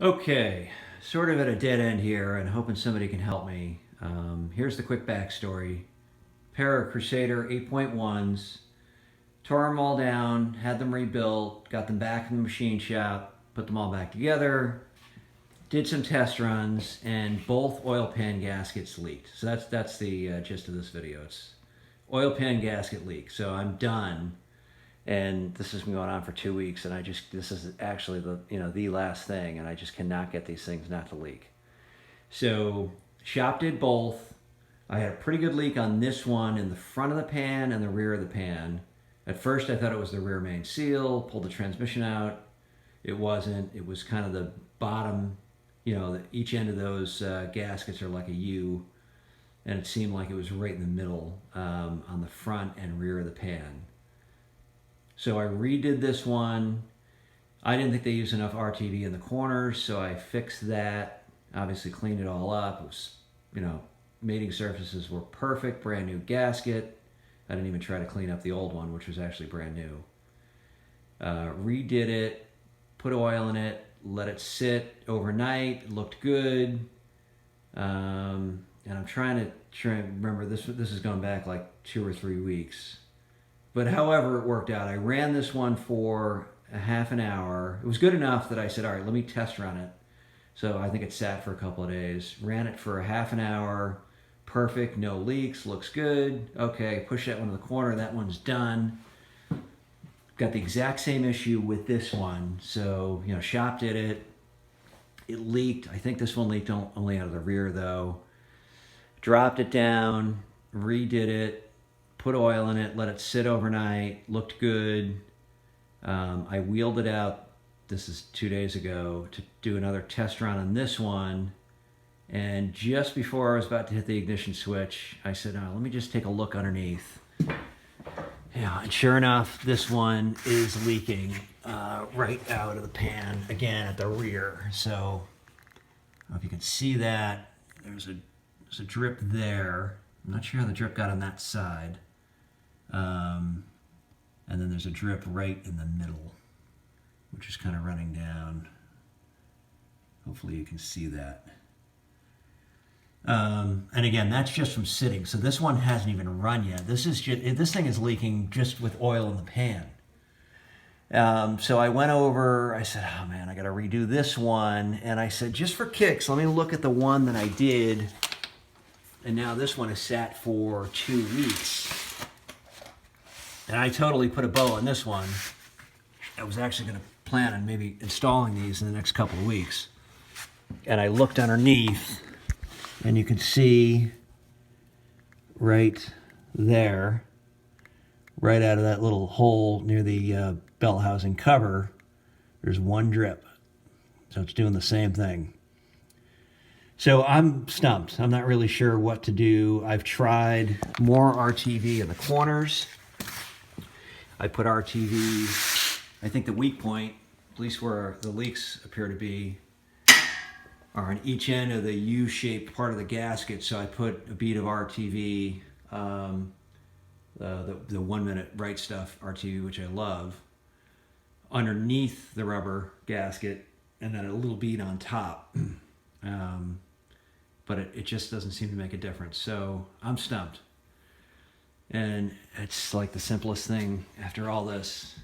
Okay, sort of at a dead end here and hoping somebody can help me. Here's the quick backstory. Pair of Crusader 8.1s, tore them all down, had them rebuilt, got them back in the machine shop, put them all back together, did some test runs, and both oil pan gaskets leaked. So that's the gist of this video. It's oil pan gasket leak. So I'm done, and this has been going on for 2 weeks, and this is actually the last thing, and I just cannot get these things not to leak. So shop did both. I had a pretty good leak on this one in the front of the pan and the rear of the pan. At first I thought it was the rear main seal, pulled the transmission out. It wasn't. It was kind of the bottom, each end of those gaskets are like a U, and it seemed like it was right in the middle on the front and rear of the pan. So I redid this one. I didn't think they used enough RTV in the corners, so I fixed that. Obviously cleaned it all up. It was, mating surfaces were perfect, brand new gasket. I didn't even try to clean up the old one, which was actually brand new. Redid it, put oil in it, let it sit overnight. It looked good. And I'm trying to remember, this is going back like 2 or 3 weeks. But however it worked out, I ran this one for a half an hour. It was good enough that I said, all right, let me test run it. So I think it sat for a couple of days. Ran it for a half an hour. Perfect, no leaks, looks good. Okay, push that one to the corner. That one's done. Got the exact same issue with this one. So, shop did it. It leaked. I think this one leaked only out of the rear though. Dropped it down, redid it, put oil in it, let it sit overnight, looked good. I wheeled it out, this is 2 days ago, to do another test run on this one. And just before I was about to hit the ignition switch, I said, let me just take a look underneath. Yeah, and sure enough, this one is leaking right out of the pan, again at the rear. So, I don't know if you can see that. There's a drip there. I'm not sure how the drip got on that side. And then there's a drip right in the middle, which is kind of running down. Hopefully you can see that. And again, that's just from sitting. So this one hasn't even run yet. This thing is leaking just with oil in the pan. So I went over, I said, oh man, I got to redo this one. And I said, just for kicks, let me look at the one that I did. And now this one has sat for 2 weeks. And I totally put a bow on this one. I was actually going to plan on maybe installing these in the next couple of weeks. And I looked underneath, and you can see right there, right out of that little hole near the bell housing cover, there's one drip. So it's doing the same thing. So I'm stumped. I'm not really sure what to do. I've tried more RTV in the corners. I put RTV, I think the weak point, at least where the leaks appear to be, are on each end of the U-shaped part of the gasket. So I put a bead of RTV, the 1 minute Right Stuff RTV, which I love, underneath the rubber gasket, and then a little bead on top. But it just doesn't seem to make a difference. So I'm stumped. And it's like the simplest thing after all this.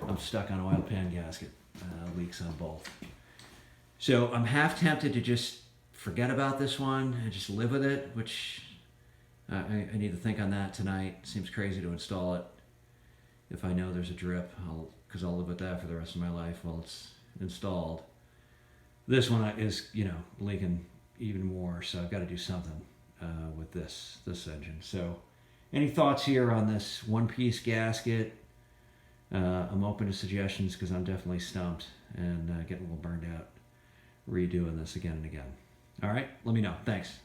I'm stuck on oil pan gasket, leaks on both. So I'm half tempted to just forget about this one and just live with it, which I need to think on that tonight. Seems crazy to install it if I know there's a drip, because I'll live with that for the rest of my life while it's installed. This one is, leaking even more, so I've got to do something with this engine. So any thoughts here on this one-piece gasket? I'm open to suggestions because I'm definitely stumped and getting a little burned out redoing this again and again. All right, let me know. Thanks.